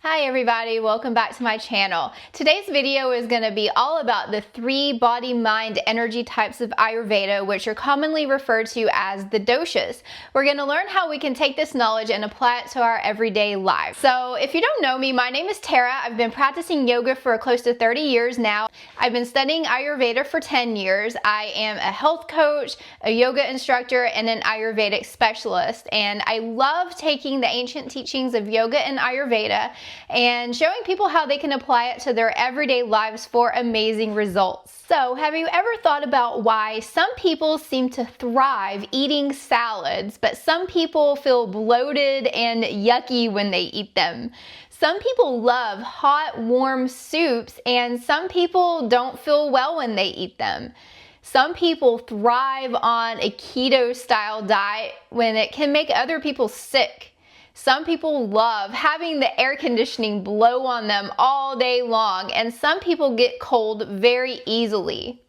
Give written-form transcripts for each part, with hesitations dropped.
Hi everybody, welcome back to my channel. Today's video is going to be all about the 3 body, mind, energy types of Ayurveda, which are commonly referred to as the doshas. We're going to learn how we can take this knowledge and apply it to our everyday life. So if you don't know me, my name is Tara. I've been practicing yoga for close to 30 years now. I've been studying Ayurveda for 10 years. I am a health coach, a yoga instructor, and an Ayurvedic specialist. And I love taking the ancient teachings of yoga and Ayurveda and showing people how they can apply it to their everyday lives for amazing results. So, have you ever thought about why some people seem to thrive eating salads, but some people feel bloated and yucky when they eat them? Some people love hot, warm soups, and some people don't feel well when they eat them. Some people thrive on a keto-style diet when it can make other people sick. Some people love having the air conditioning blow on them all day long, and some people get cold very easily.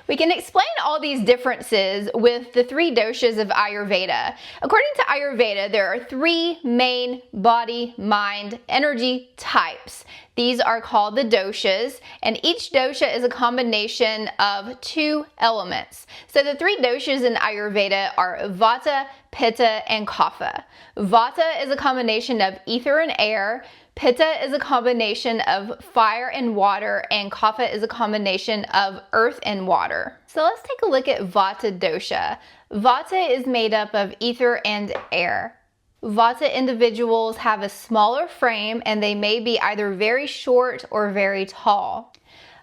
We can explain all these differences with the 3 doshas of Ayurveda. According to Ayurveda, there are 3 main body, mind, energy types. These are called the doshas, and each dosha is a combination of 2 elements. So the 3 doshas in Ayurveda are Vata, Pitta, and Kapha. Vata is a combination of ether and air. Pitta is a combination of fire and water, and Kapha is a combination of earth and water. So let's take a look at Vata dosha. Vata is made up of ether and air. Vata individuals have a smaller frame and they may be either very short or very tall.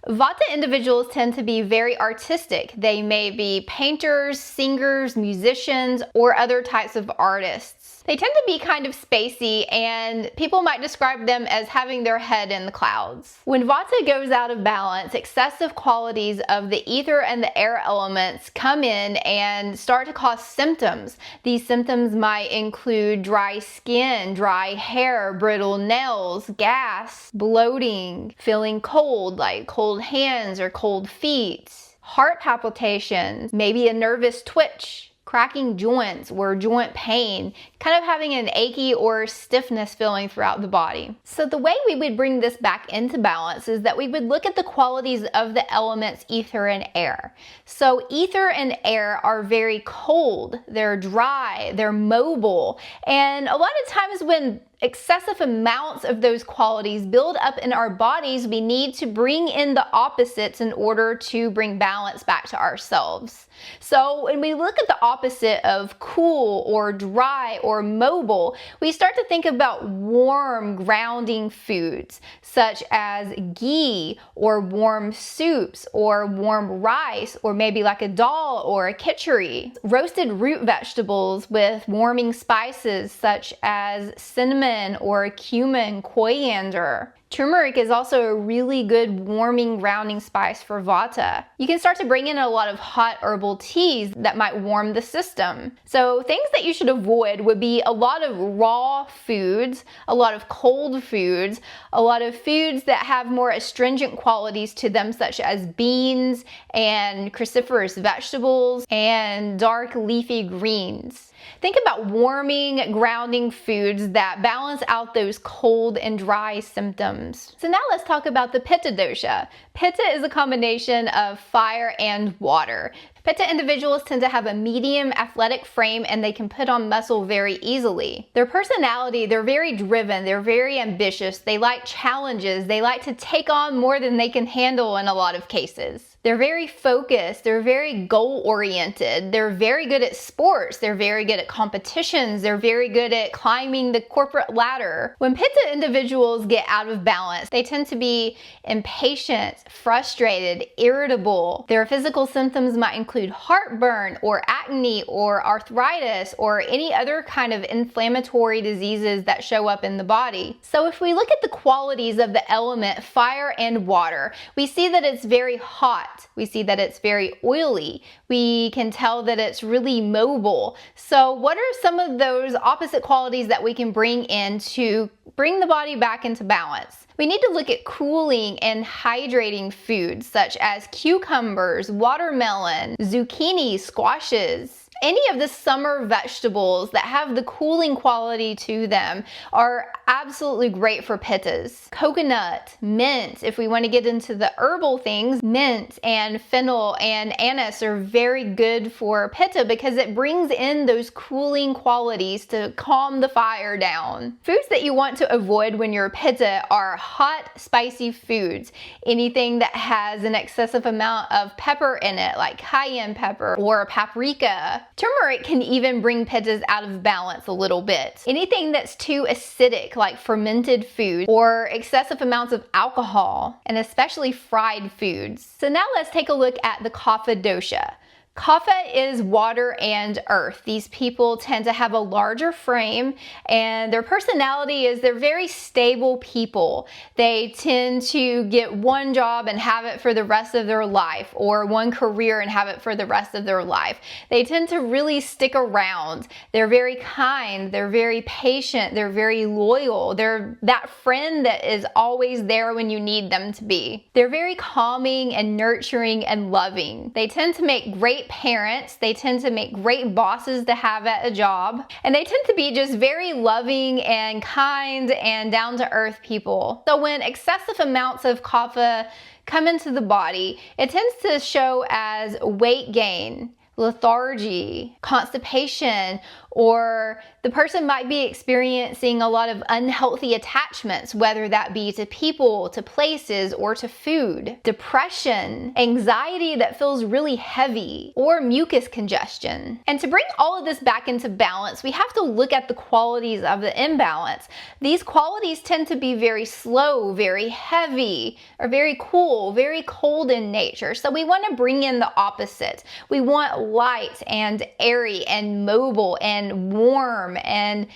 Vata individuals tend to be very artistic. They may be painters, singers, musicians, or other types of artists. They tend to be kind of spacey, and people might describe them as having their head in the clouds. When Vata goes out of balance, excessive qualities of the ether and the air elements come in and start to cause symptoms. These symptoms might include dry skin, dry hair, brittle nails, gas, bloating, feeling cold, like cold hands or cold feet, heart palpitations, maybe a nervous twitch, cracking joints or joint pain, kind of having an achy or stiffness feeling throughout the body. So the way we would bring this back into balance is that we would look at the qualities of the elements ether and air. So ether and air are very cold, they're dry, they're mobile, and a lot of times when excessive amounts of those qualities build up in our bodies, we need to bring in the opposites in order to bring balance back to ourselves. So when we look at the opposite of cool or dry or mobile, we start to think about warm, grounding foods such as ghee or warm soups or warm rice or maybe like a dal or a khichdi. Roasted root vegetables with warming spices such as cinnamon or cumin, coriander. Turmeric is also a really good warming, grounding spice for Vata. You can start to bring in a lot of hot herbal teas that might warm the system. So things that you should avoid would be a lot of raw foods, a lot of cold foods, a lot of foods that have more astringent qualities to them, such as beans and cruciferous vegetables and dark leafy greens. Think about warming, grounding foods that balance out those cold and dry symptoms. So now let's talk about the Pitta dosha. Pitta is a combination of fire and water. Pitta individuals tend to have a medium athletic frame and they can put on muscle very easily. Their personality, they're very driven, they're very ambitious, they like challenges, they like to take on more than they can handle in a lot of cases. They're very focused, they're very goal-oriented, they're very good at sports, they're very good at competitions, they're very good at climbing the corporate ladder. When Pitta individuals get out of balance, they tend to be impatient, frustrated, irritable. Their physical symptoms might include heartburn or acne or arthritis or any other kind of inflammatory diseases that show up in the body. So if we look at the qualities of the element fire and water, we see that it's very hot. We see that it's very oily. We can tell that it's really mobile. So what are some of those opposite qualities that we can bring in to bring the body back into balance? We need to look at cooling and hydrating foods such as cucumbers, watermelon, zucchini, squashes. any of the summer vegetables that have the cooling quality to them are absolutely great for Pittas. Coconut, mint, if we want to get into the herbal things, mint and fennel and anise are very good for Pitta because it brings in those cooling qualities to calm the fire down. Foods that you want to avoid when you're Pitta are hot, spicy foods. Anything that has an excessive amount of pepper in it, like cayenne pepper or paprika. Turmeric can even bring Pittas out of balance a little bit. Anything that's too acidic, like fermented food or excessive amounts of alcohol, and especially fried foods. So now let's take a look at the Kapha dosha. Kapha is water and earth. These people tend to have a larger frame, and their personality is they're very stable people. They tend to get one job and have it for the rest of their life, or one career and have it for the rest of their life. They tend to really stick around. They're very kind, they're very patient, they're very loyal. They're that friend that is always there when you need them to be. They're very calming and nurturing and loving. They tend to make great parents. They tend to make great bosses to have at a job. And they tend to be just very loving and kind and down-to-earth people. So when excessive amounts of kapha come into the body, it tends to show as weight gain, lethargy, constipation, or the person might be experiencing a lot of unhealthy attachments, whether that be to people, to places, or to food. Depression, anxiety that feels really heavy, or mucus congestion. And to bring all of this back into balance, we have to look at the qualities of the imbalance. These qualities tend to be very slow, very heavy, or very cool, very cold in nature. So we want to bring in the opposite. We want light and airy and mobile and warm and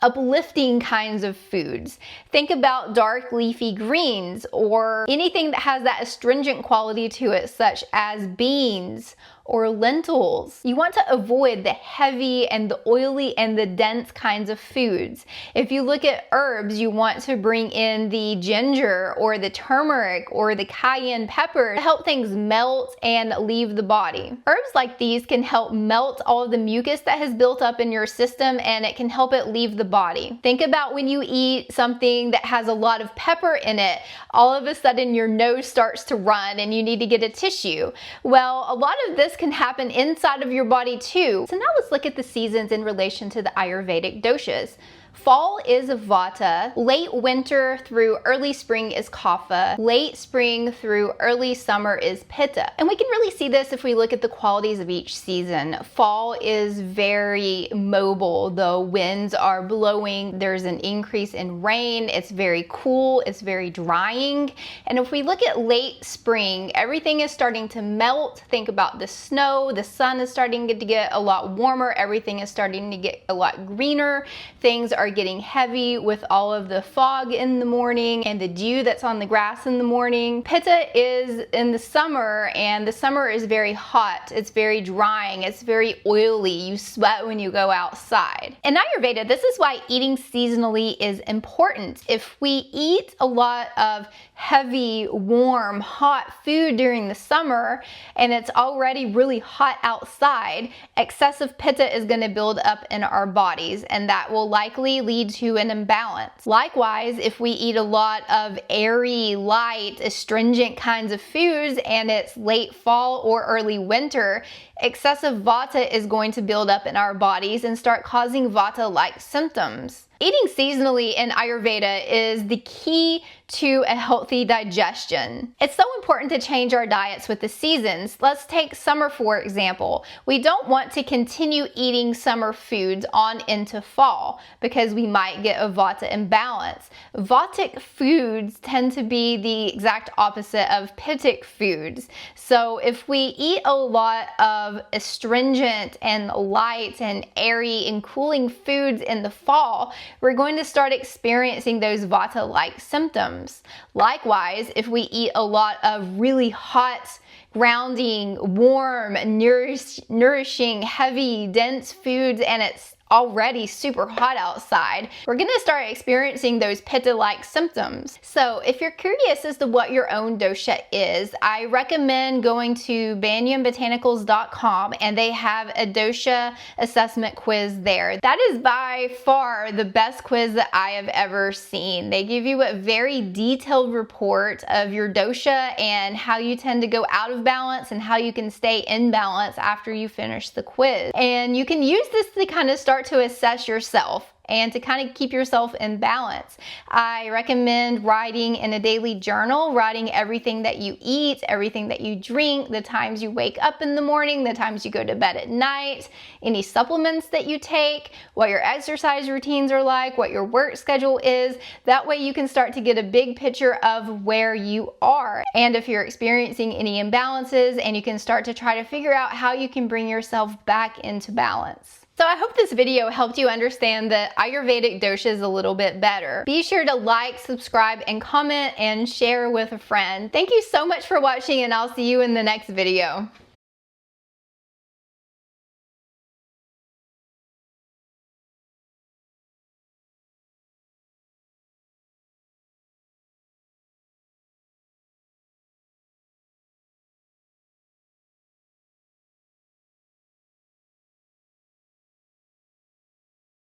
uplifting kinds of foods. Think about dark leafy greens or anything that has that astringent quality to it, such as beans or lentils. You want to avoid the heavy and the oily and the dense kinds of foods. If you look at herbs, you want to bring in the ginger or the turmeric or the cayenne pepper to help things melt and leave the body. Herbs like these can help melt all of the mucus that has built up in your system, and it can help it leave the body. Think about when you eat something that has a lot of pepper in it, all of a sudden your nose starts to run and you need to get a tissue. Well, a lot of this can happen inside of your body too. So now let's look at the seasons in relation to the Ayurvedic doshas. Fall is Vata, late winter through early spring is Kapha, late spring through early summer is Pitta. And we can really see this if we look at the qualities of each season. Fall is very mobile. The winds are blowing, there's an increase in rain, it's very cool, it's very drying. And if we look at late spring, everything is starting to melt. Think about the snow, the sun is starting to get a lot warmer, everything is starting to get a lot greener, things are getting heavy with all of the fog in the morning and the dew that's on the grass in the morning. Pitta is in the summer, and the summer is very hot, it's very drying, it's very oily, you sweat when you go outside. In Ayurveda, this is why eating seasonally is important. If we eat a lot of heavy, warm, hot food during the summer and it's already really hot outside, excessive pitta is going to build up in our bodies, and that will likely lead to an imbalance. Likewise, if we eat a lot of airy, light, astringent kinds of foods and it's late fall or early winter, excessive vata is going to build up in our bodies and start causing vata-like symptoms. Eating seasonally in Ayurveda is the key to a healthy digestion. It's so important to change our diets with the seasons. Let's take summer for example. We don't want to continue eating summer foods on into fall because we might get a vata imbalance. Vatic foods tend to be the exact opposite of pittic foods. So if we eat a lot of astringent and light and airy and cooling foods in the fall, we're going to start experiencing those vata-like symptoms. Likewise, if we eat a lot of really hot, grounding, warm, nourishing, heavy, dense foods and it's already super hot outside, we're going to start experiencing those Pitta-like symptoms. So if you're curious as to what your own dosha is, I recommend going to banyanbotanicals.com, and they have a dosha assessment quiz there. That is by far the best quiz that I have ever seen. They give you a very detailed report of your dosha and how you tend to go out of balance and how you can stay in balance after you finish the quiz. And you can use this to kind of start to assess yourself and to kind of keep yourself in balance. I recommend writing in a daily journal, writing everything that you eat, everything that you drink, the times you wake up in the morning, the times you go to bed at night, any supplements that you take, what your exercise routines are like, what your work schedule is. That way you can start to get a big picture of where you are and if you're experiencing any imbalances, and you can start to try to figure out how you can bring yourself back into balance. So I hope this video helped you understand the Ayurvedic doshas a little bit better. Be sure to like, subscribe, and comment, and share with a friend. Thank you so much for watching, and I'll see you in the next video.